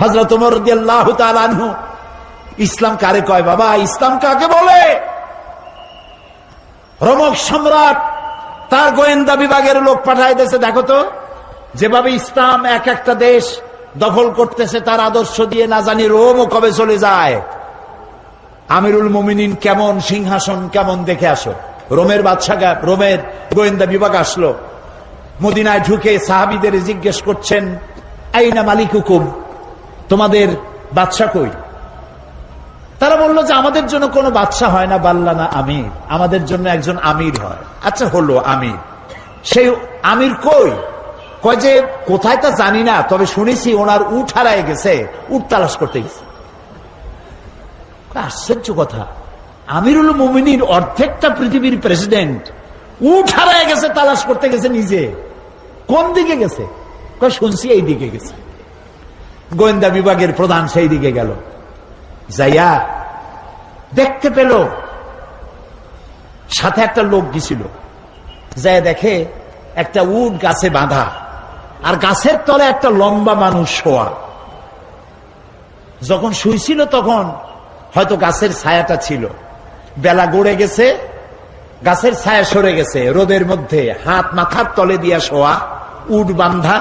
হযরত ওমর রাদিয়াল্লাহু তাআলা আনহু, ইসলাম কারে কয় বাবা, ইসলাম কাকে বলে? রোমক সম্রাট তার গোয়েন্দা বিভাগের লোক পাঠায় দিয়েছে, দেখো তো যেভাবে ইসলাম এক একটা দেশ দখল করতেছে, তার আদর্শ দিয়ে না জানি রোমও কবে চলে যায়। আমিরুল মুমিনিন কেমন, সিংহাসন কেমন, দেখে আসো। রোমের বাদশা, রোমের গোয়েন্দা বিভাগ আসলো, মদিনায় ঢুকে সাহাবীদের জিজ্ঞেস করছেন, আইনা মালিকুকুম, তোমাদের বাদশা কই? তারা বলল যে আমাদের জন্য কোনো বাদশা হয় না, বাল্লানা আমির, আমাদের জন্য একজন আমির হয়। আচ্ছা হলো আমির, সেই আমির কই? কয় যে কোথায় তা জানি না, তবে শুনেছি ওনার উট হারায় গেছে, উট তালাশ করতে গেছে। আশ্চর্য কথা, আমিরুল মুমিনিন অর্ধেকটা পৃথিবীর প্রেসিডেন্ট, উট হারায় গেছে, তালাশ করতে গেছে নিজে। কোন দিকে গেছে? কয় শুনছি এই দিকে গেছে। গোয়েন্দা বিভাগের প্রধান সেই দিকে গেল, যাইয়া দেখতে পেল সাথে একটা লোক গেছিল, যাইয়া দেখে একটা উট গাছে বাঁধা, আর গাছের তলে একটা লম্বা মানুষ শোয়া। যখন শুইছিল তখন হয়তো গাছের ছায়াটা ছিল, বেলা গড়ে গেছে, গাছের ছায়া সরে গেছে, রোদের মধ্যে হাত মাথার তলে দিয়া শোয়া, উট বান্ধা,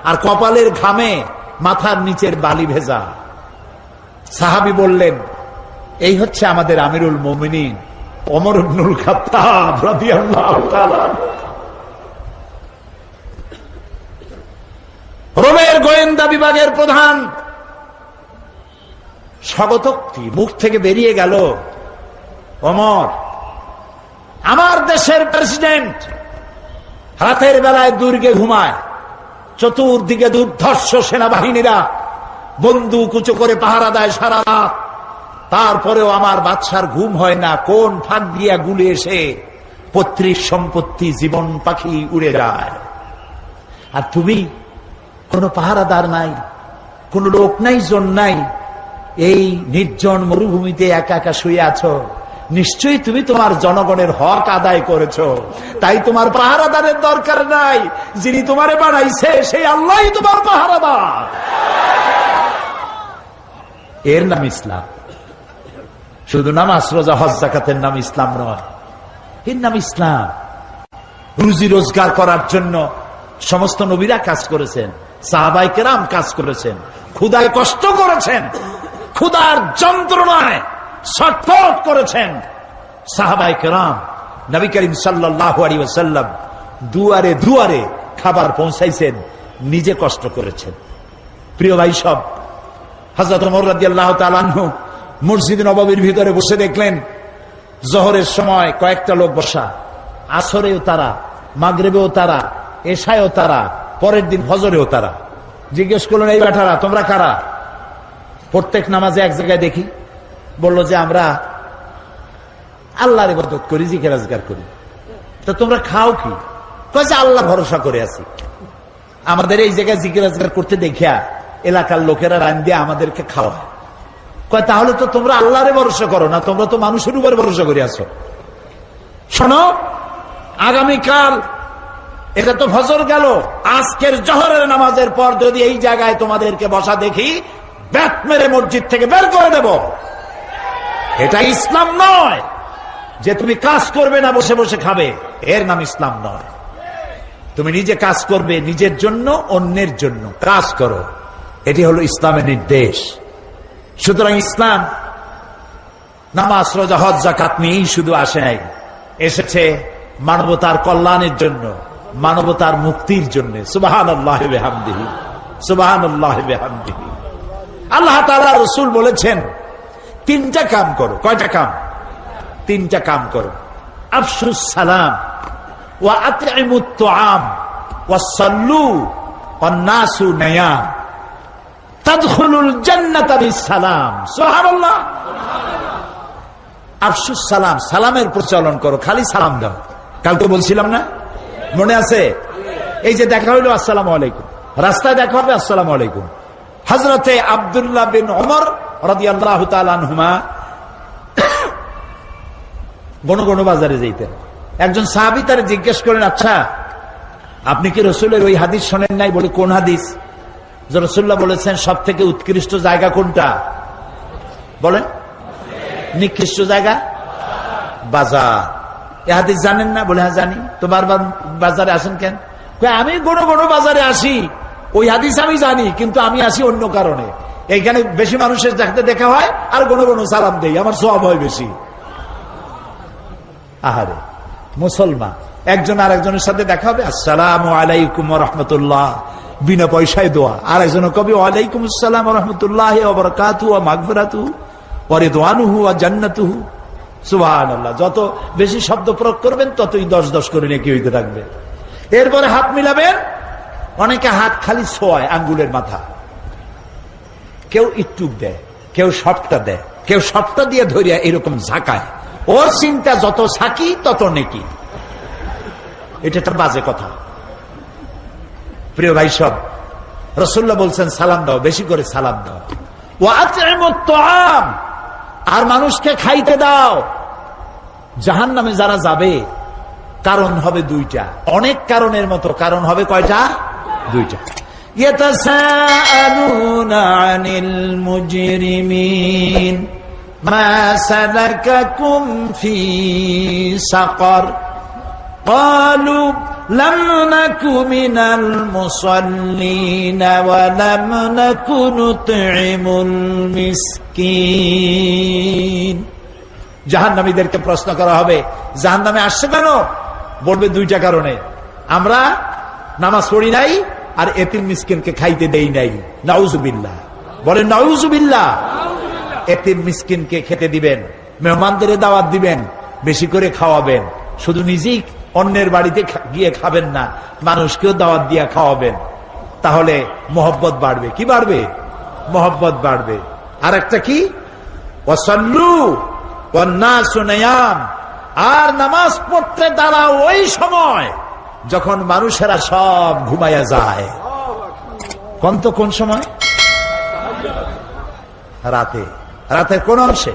আর কপালের ঘামে মাথার নিচের বালি ভেজা। সাহাবী বললেন, এই হচ্ছে আমাদের আমিরুল মুমিনিন ওমর ইবনুল খাত্তাব রাদিয়াল্লাহু তাআলা। রোমের গোয়েন্দা বিভাগের প্রধান স্বাগতোক্তি মুখ থেকে বেরিয়ে গেল, ওমর আমার দেশের প্রেসিডেন্ট রাতের বেলায় দুর্গে ঘুমায়, চতুর্দিকে দুর্ধর্ষ সেনাবাহিনীরা বন্দুক উঁচু করে পাহারা দেয় সারা রাত, তারপরেও আমার বাদশার ঘুম হয় না, কোন ফাঁক দিয়া গুলি এসে পৈতৃক সম্পত্তি জীবন পাখি উড়ে যায়। আর তুমি কোনো পাহারাদার নাই, কোন লোক নাই, জন নাই, এই নির্জন মরুভূমিতে একা একা শুয়ে আছো, নিশ্চয়ই তুমি তোমার জনগণের হক আদায় করেছো, তাই তোমার পাহারাদারের দরকার নাই, যিনি তোমারে বানাইছে সেই আল্লাহই তোমার পাহারাদার। এর নাম ইসলাম। শুধু নামাজ রোজা হজ যাকাতের নাম ইসলাম নয়, এর নাম ইসলাম। রুজি রোজগার করার জন্য সমস্ত নবীরা কাজ করেছেন, সাহাবায়ে কেরাম কাজ করেছেন, ক্ষুধায় কষ্ট করেছেন, ক্ষুধার যন্ত্রণায় ছটফট করেছেন সাহাবায়ে কেরাম। নবী করিম সাল্লাল্লাহু আলাইহি ওয়াসাল্লাম দুয়ারে দুয়ারে খাবার পৌঁছাইছেন, নিজে কষ্ট করেছেন। প্রিয় ভাই সব, হযরত ওমর রাদিয়াল্লাহু তাআলা আনহু মসজিদ নববীর ভিতরে বসে দেখলেন জোহরের সময় কয়েকটা লোক বসা, আসরেও তারা, মাগরিবেও তারা, এশায়ও তারা, পরের দিন ফজরেও তারা। জিজ্ঞেস করলেন, এই বেটারা তোমরা কারা? প্রত্যেক নামাজে এক জায়গায় দেখি। বলল যে আমরা আল্লাহর ইবাদত করি, জিকির আজকার করি। তো তোমরা খাও কি? কয় যে আল্লাহ ভরসা করে আছি, আমাদের এই জায়গায় জিকির আজকার করতে দেখিয়া এলাকার লোকেরা রান দিয়ে আমাদেরকে খাওয়া। কয় তাহলে তো তোমরা আল্লাহরে ভরসা করো না, তোমরা তো মানুষের উপর ভরসা করে আছো। শোনো, আগামীকাল এটা তো ফজর গেল, আজকের জোহরের নামাজের পর যদি এই জায়গায় তোমাদেরকে বসা দেখি, ব্যাট মেরে মসজিদ থেকে বের করে দেব। এটা ইসলাম নয় যে তুমি কাজ করবে না, বসে বসে খাবে, এর নাম ইসলাম নয়। তুমি নিজে কাজ করবে, নিজের জন্য, অন্যের জন্য কাজ করো, এটি হলো ইসলামের নির্দেশ। সুতরাং ইসলাম নামাজ রোজা হজ যাকাত নিয়েই শুধু আসে নাই, এসেছে মানবতার কল্যাণের জন্য, মানবতার মুক্তির জন্য। সুবহানাল্লাহি ওয়া বিহামদিহি, সুবহানাল্লাহি ওয়া বিহামদিহি। আল্লাহ তাআলা রাসূল বলেছেন তিনটা কাম করো। কয়টা কাম? তিনটা কাম করো। আফশুস সালাম ওয়া আতইমুত তুআম ওয়া সাল্লু ওয়ান নাসু নিয়াম তাদখুলুল জান্নাতা বিসসালাম। সুবহানাল্লাহ। আফশুস সালাম, সালামের প্রচলন করো, খালি সালাম দাও। কালকে বলছিলাম না, মনে আছে? এই যে দেখা হইলো আসসালামু আলাইকুম, রাস্তায় দেখা হবে আসসালামু আলাইকুম। হযরতে আব্দুল্লাহ বিন ওমর রাদিয়াল্লাহু তাআলা আনহুমা ঘন ঘন বাজারে যাইতেন। একজন সাহাবী তারে জিজ্ঞেস করেন, আচ্ছা আপনি কি রাসূলের ওই হাদিস শোনেন নাই? বলে কোন হাদিস? যে রাসূলুল্লাহ বলেছেন সব থেকে উৎকৃষ্ট জায়গা কোনটা বলেন? নিকৃষ্ট জায়গা বাজার। এ হাদিস জানেন না? বলে হ্যাঁ জানি। তো বারবার বাজারে আসেন কেন? আমি বড় বড় বাজারে আসি, ওই হাদিস আমি জানি, কিন্তু আমি আসি অন্য কারণে। এইখানে বেশি মানুষের দেখতে দেখা হয় আর কোনো কোনো সালাম দেই, আমার সওয়াব হয় বেশি। আহারে মুসলমান, একজন আর একজনের সাথে দেখা হবে, আসসালামু আলাইকুম ওয়া রাহমাতুল্লাহ, বিনা পয়সায় দোয়া। আর একজন কবি ওয়ালাইকুম আসসালাম ওয়া রাহমাতুল্লাহি ওয়া বারাকাতুহু ওয়া মাগফিরাতুহু ওয়া রিদওয়ানুহু ওয়া জান্নাতুহু। সুবহানাল্লাহ। যত বেশি শব্দ প্রয়োগ করবেন ততই 10-10 করে নেকি হইতে থাকবে। এরপরে হাত মিলাবেন। অনেকে হাত খালি ছোঁয়ায় আঙ্গুলের মাথা, কেউ ইটুক দেয়, কেউ সবটা দেয়, কেউ সবটা দিয়ে ধরিয়া এরকম ঝাঁকায়। ওর চিন্তা যত ছাকি তত নেকি। এটা একটা বাজে কথা। প্রিয় ভাই সব, রাসূলুল্লাহ বলছেন সালাম দাও, বেশি করে সালাম দাও। ওয়া আত'ইমুত তাআম, আর মানুষকে খাইতে দাও। জাহান্নামে যারা যাবে কারণ হবে দুইটা, অনেক কারণের মতো কারণ হবে কয়টা? দুইটা। ইয়াতাসাআলুনা আনিল মুজরিমিন মা সালাকাকুম ফি সাকার ক্বালু লাম নাকু মিনাল মুসাল্লিন ওয়া লাম নাকু নুত'ইমুল মিসকিন। জাহান্নামীদেরকে প্রশ্ন করা হবে, জাহান্নামে আসছে কেন? বলবে দুইটা কারণে, আমরা নামাজ পড়ি নাই আর এতিম মিসকিনকে খাইতে দেই নাই। নাউজুবিল্লাহ, বলেন নাউজুবিল্লাহ। এতিম মিসকিনকে খেতে দিবেন, মেহমানদের দাওয়াত দিবেন, বেশি করে খাওয়াবেন। শুধু নিজেই অন্যের বাড়িতে গিয়ে খাবেন না, মানুষকেও দাওয়াত দিয়ে খাওয়াবেন। তাহলে মহব্বত বাড়বে। কি বাড়বে? মহব্বত বাড়বে। আর একটা কি? ওয়াসাল্লু ওয়ান নাসু নিয়াম, আর নামাজ পড়তে দাঁড়াও ওই সময় যখন মানুষেরা সব ঘুমাইয়া যায়। কোন সময়? রাতে। রাতের কোন অংশে?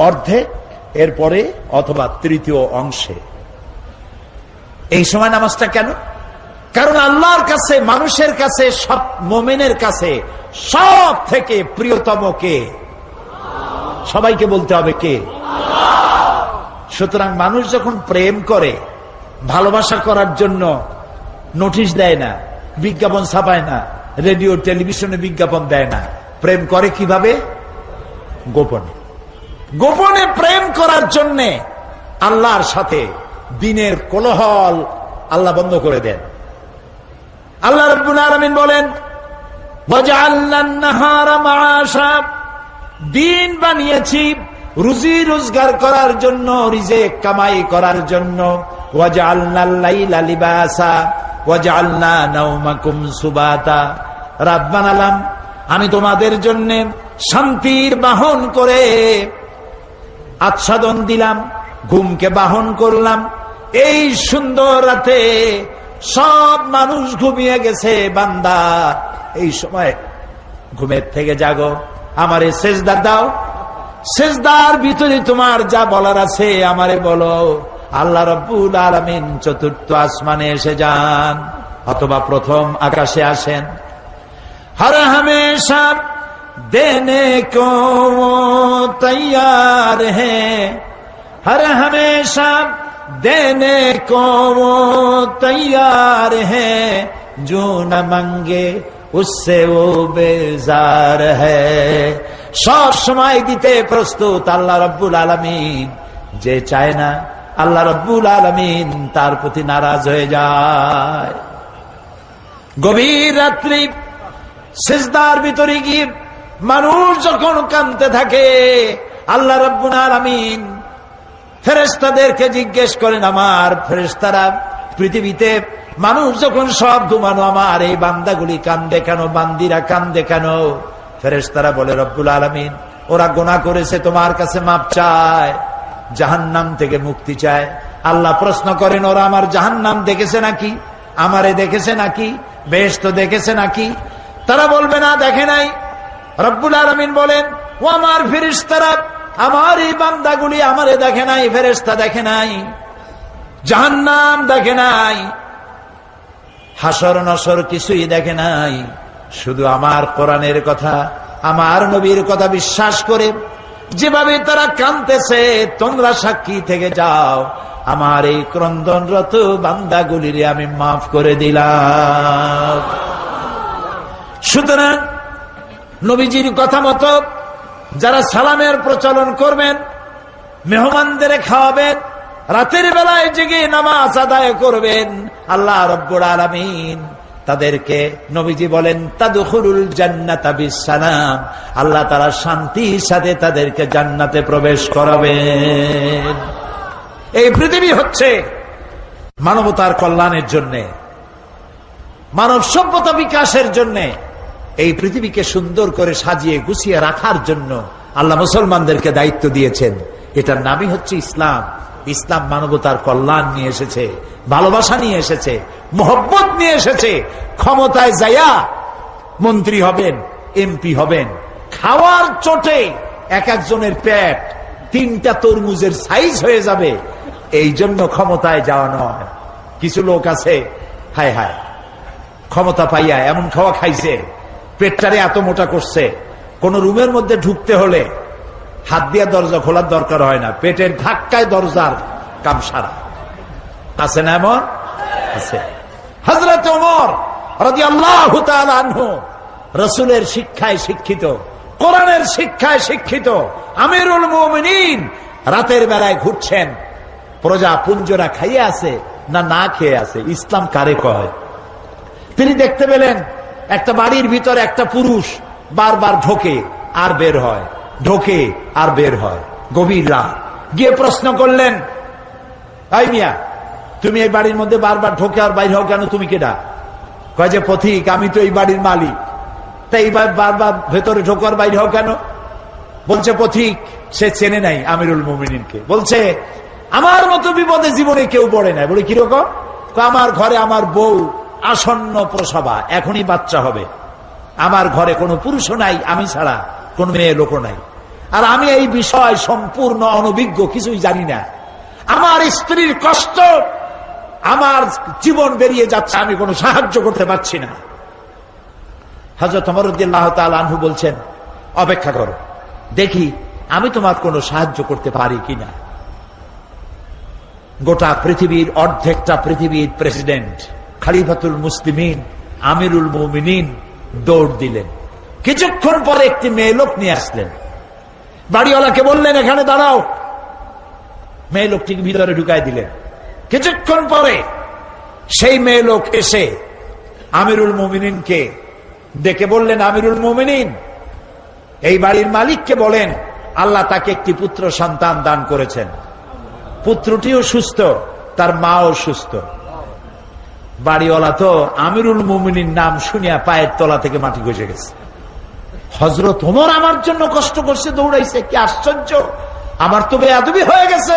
অর্ধেক, এরপরে অথবা তৃতীয় অংশে। এই সময় নামাজটা কেন? কারণ আল্লাহর কাছে, মানুষের কাছে, সব মুমিনের কাছে সব থেকে প্রিয়তম কে? সবাইকে বলতে হবে কে? সুতরাং মানুষ যখন প্রেম করে, ভালোবাসা করার জন্য নোটিশ দেয় না, বিজ্ঞাপন ছাপায় না, রেডিও টেলিভিশনে বিজ্ঞাপন দেয় না। প্রেম করে কিভাবে? গোপনে। গোপনে প্রেম করার জন্য আল্লাহর সাথে দিনের কোলাহল আল্লাহ বন্ধ করে দেন। আল্লাহ রাব্বুল আলামিন বলেন, ওয়াজআলনান নাহারা মাআশা, দিন বানিয়েছি রুজি রোজগার করার জন্য, রিজিক কামাই করার জন্য। ওয়াজআলনাল লাইলা লিবাসা ওয়াজআলনা নাওমাকুম সুবাতা, রাত বানালাম আমি তোমাদের জন্য শান্তির বাহন করে, আচ্ছাদন দিলাম, ঘুমকে বাহন করলাম। এই সুন্দর রাতে সব মানুষ ঘুমিয়ে গেছে, বান্দা এই সময় ঘুমের থেকে জাগো, আমারে সেজদা দাও, সেজদার ভিতরে তোমার যা বলার আছে আমারে বলো। আল্লাহ রাব্বুল আলামিন চতুর্থ আসমানে এসে যান অথবা প্রথম আকাশে আসেন। हर हमेशा देने को वो तैयार है, हर हमेशा देने को वो तैयार है, जो न मांगे उससे वो बेजार है। সব সময় দিতে প্রস্তুত আল্লাহ রাব্বুল আলামিন, যে চায় না আল্লাহ রাব্বুল আলামিন তার প্রতি নারাজ হয়ে যায়। গভীর রাত্রি সিজদার ভিতরে গিয়ে মানুষ যখন কাঁদতে থাকে, আল্লাহ রাব্বুল আলামিন ফেরেশতাদেরকে জিজ্ঞেস করেন, আমার ফেরেশতারা পৃথিবীতে মানুষ যখন সব ঘুমানো, আমার এই বান্দাগুলি কান্দে কেন, বান্দিরা কান্দে কেন? ফেরেশতারা বলে, রব্বুল আলামিন ওরা গুনাহ করেছে, তোমার কাছে মাপ চায়, জাহান্নাম থেকে মুক্তি চায়। আল্লাহ প্রশ্ন করেন, ওরা আমার জাহান্নাম দেখেছে নাকি, আমারে দেখেছে নাকি, বেহেশত দেখেছে নাকি? তারা বলবে না, দেখে নাই। রব্বুল আলামিন বলেন, ও আমার ফেরেশতারা, আমার এই বান্দাগুলি আমারে দেখে নাই, ফেরেশতা দেখে নাই, জাহান্নাম দেখে নাই। হাসর নসর কিছুই দেখে নাই, শুধু আমার কোরআনের কথা, আমার নবীর কথা বিশ্বাস করে যেভাবে তারা কাঁদতেছে, তোমরা সাক্ষী থেকে যাও, আমার এই ক্রন্দনরত বান্দাগুলিরে আমি মাফ করে দিলাম। সুতরাং নবীজির কথা মতো যারা সালামের প্রচলন করবেন, মেহমানদের খাওয়াবেন, রাতের বেলায় জেগে নামাজ আদায় করবেন, আল্লাহ রাব্বুল আলামিন তাদেরকে, নবীজি বলেন, তাদখুলুল জান্নাতা বিসসালাম, আল্লাহ তাআলা শান্তির সাথে তাদেরকে জান্নাতে প্রবেশ করাবেন। এই পৃথিবী হচ্ছে মানবতার কল্যাণের জন্য, মানব সভ্যতা বিকাশের জন্য, এই পৃথিবীকে সুন্দর করে সাজিয়ে গুছিয়ে রাখার জন্য আল্লাহ মুসলমানদেরকে দায়িত্ব দিয়েছেন। এটার নামই হচ্ছে ইসলাম। ইসলাম মানবতার কল্যাণ নিয়ে এসেছে, ভালোবাসা নিয়ে এসেছে, মোহব্বত নিয়ে এসেছে। ক্ষমতায় যাইয়া মন্ত্রী হবেন, এমপি হবেন, খাওয়ার চোটে এক একজনের পেট 3টা তরমুজের সাইজ হয়ে যাবে, এই জন্য ক্ষমতায় যাওয়া নয়। কিছু লোক আছে, হায় হায়, ক্ষমতা পাইয়া এমন খাওয়া খাইছে, পেটটারে এত মোটা করছে, কোন রুমের মধ্যে ঢুকতে হলে হাত দিয়ে দরজা খোলার দরকার হয় না, পেটের ধাক্কায় দরজার কাম সারা। আছে না এমন? আছে। হযরত ওমর রাদিয়াল্লাহু তাআলা আনহু রাসূলের শিক্ষায় শিক্ষিত, কোরআনের শিক্ষায় শিক্ষিত আমিরুল মুমিনিন, রাতের বেলায় ঘুরছেন, প্রজা পুঞ্জরা খাইয়ে আছে না না খেয়ে আছে, ইসলাম কারে কয়? তিনি দেখতে পেলেন একটা বাড়ির ভিতরে একটা পুরুষ বারবার ঢোকে আর বের হয়, ঢোকে আর বের হয়, গভীর রাত। গিয়ে প্রশ্ন করলেন, এই মিয়া, তুমি এই বাড়ির মধ্যে বারবার ঢোকে আর বাইর হও কেন? তুমি কেডা? কয় যে পথিক, আমি তো এই বাড়ির মালিক, তাই বারবার ভেতরে ঢোকার বাইর হও কেন? বলছে পথিক সে চেনে নাই আমিরুল মুমিনিনকে। বলছে আমার মতো বিপদে জীবনে কেউ পড়ে নাই। বলে কিরকম? আমার ঘরে আমার বউ আসন্ন প্রসবা, এখনই বাচ্চা হবে, আমার ঘরে কোনো পুরুষও নাই, আমি ছাড়া কোন মেয়ে লোক নাই, আর আমি এই বিষয় সম্পূর্ণ অনভিজ্ঞ, কিছুই জানি না, আমার স্ত্রীর কষ্ট, আমার জীবন বেরিয়ে যাচ্ছে, আমি কোনো সাহায্য করতে পারছি না। হযরত ওমর রাদিয়াল্লাহু তাআলা আনহু বলছেন, অপেক্ষা করো, দেখি আমি তোমার কোনো সাহায্য করতে পারি কিনা। গোটা পৃথিবীর অর্ধেকটা পৃথিবীর প্রেসিডেন্ট, খলিফাতুল মুসলিমিন, আমিরুল মুমিনিন দৌড় দিলেন। কিছুক্ষণ পরে একটি মেয়ে লোক নিয়ে আসলেন, বাড়িওয়ালাকে বললেন এখানে দাঁড়াও, মেয়ে লোকটিকে ভিতরে ঢুকাই দিলেন। কিছুক্ষণ পরে সেই মেয়ে লোক এসে আমিরুল মুমিনিনকে ডেকে বললেন, আমিরুল মুমিনিন, এই বাড়ির মালিককে বলেন আল্লাহ তাকে একটি পুত্র সন্তান দান করেছেন, পুত্রটিও সুস্থ, তার মাও সুস্থ। বাড়িওয়ালা তো আমিরুল মুমিনিন নাম শুনিয়া পায়ের তলা থেকে মাটি গজে গেছে। হযরত ওমর আমার জন্য কষ্ট করছে, দৌড়াইছে, কি আশ্চর্য, আমার তো বেয়াদবি হয়ে গেছে।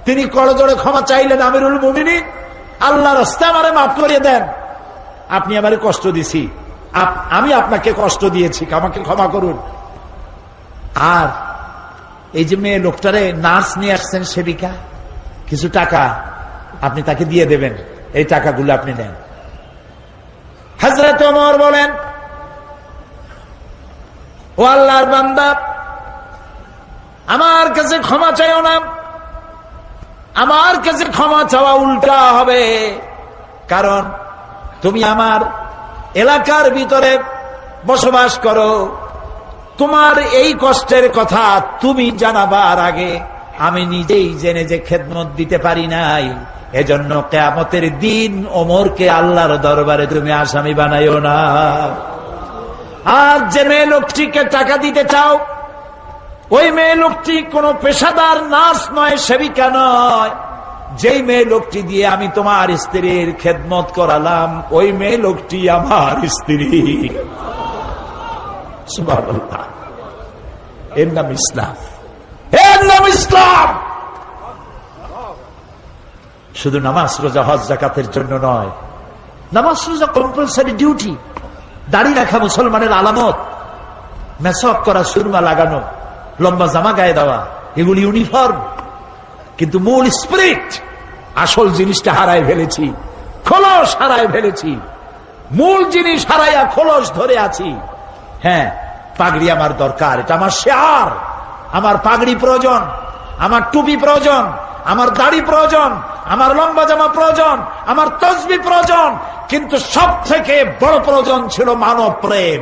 তিনি করজোড়ে ক্ষমা চাইলেন, আমিরুল মুমিনিন, আল্লাহর রাস্তায় আমারে মাফ করে দেন, আপনি আমারে কষ্ট দিছি, আমি আপনাকে কষ্ট দিয়েছি, আমাকে ক্ষমা করুন। আর এই যে মেয়ে লোকটারে নার্স নিয়ে আসছেন, সেবিকা, কিছু টাকা আপনি তাকে দিয়ে দেবেন, এই টাকাগুলো আপনি নেন। হযরত ওমর বলেন, ও আল্লাহর বান্দা, আমার কাছে ক্ষমা চাইও না, আমার কাছে ক্ষমা চাওয়া উল্টা হবে, কারণ তুমি আমার এলাকার ভিতরে বসবাস করো, তোমার এই কষ্টের কথা তুমি জানাবার আগে আমি নিজেই জেনে যে খেদমত দিতে পারি নাই, এজন্য কিয়ামতের দিন ওমরকে আল্লাহর দরবারে তুমি আসামি বানাইও না। আর যে মেয়ে লোকটিকে টাকা দিতে চাও, ওই মেয়ে লোকটি কোন পেশাদার নার্স নয়, সেবিকা নয়, যেই মেয়ে লোকটি দিয়ে আমি তোমার স্ত্রীর খেদমত করালাম, ওই মেয়ে লোকটি আমার স্ত্রী। সুবহানাল্লাহ, এর নাম ইসলাম, এর নাম ইসলাম। শুধু নামাজ রোজা হজ যাকাতের জন্য নয়, নামাজ রোজা কম্পালসারি ডিউটি, দাড়ি রাখা মুসলমানের আলামত, মেসওয়াক করা, সুরমা লাগানো, লম্বা জামা গায়ে দেওয়া, এগুলি ইউনিফর্ম। কিন্তু মূল স্পিরিট, আসল জিনিসটা হারায় ফেলেছি। খোলস হারায় ফেলেছি, মূল জিনিস হারাইয়া খোলস ধরে আছি। হ্যাঁ, পাগড়ি আমার দরকার, এটা আমার শেয়ার। আমার পাগড়ি প্রয়োজন, আমার টুপি প্রয়োজন, আমার দাড়ি প্রয়োজন, আমার লম্বা জামা প্রয়োজন, আমার তসবি প্রয়োজন, কিন্তু সব থেকে বড় প্রয়োজন ছিল মানব প্রেম।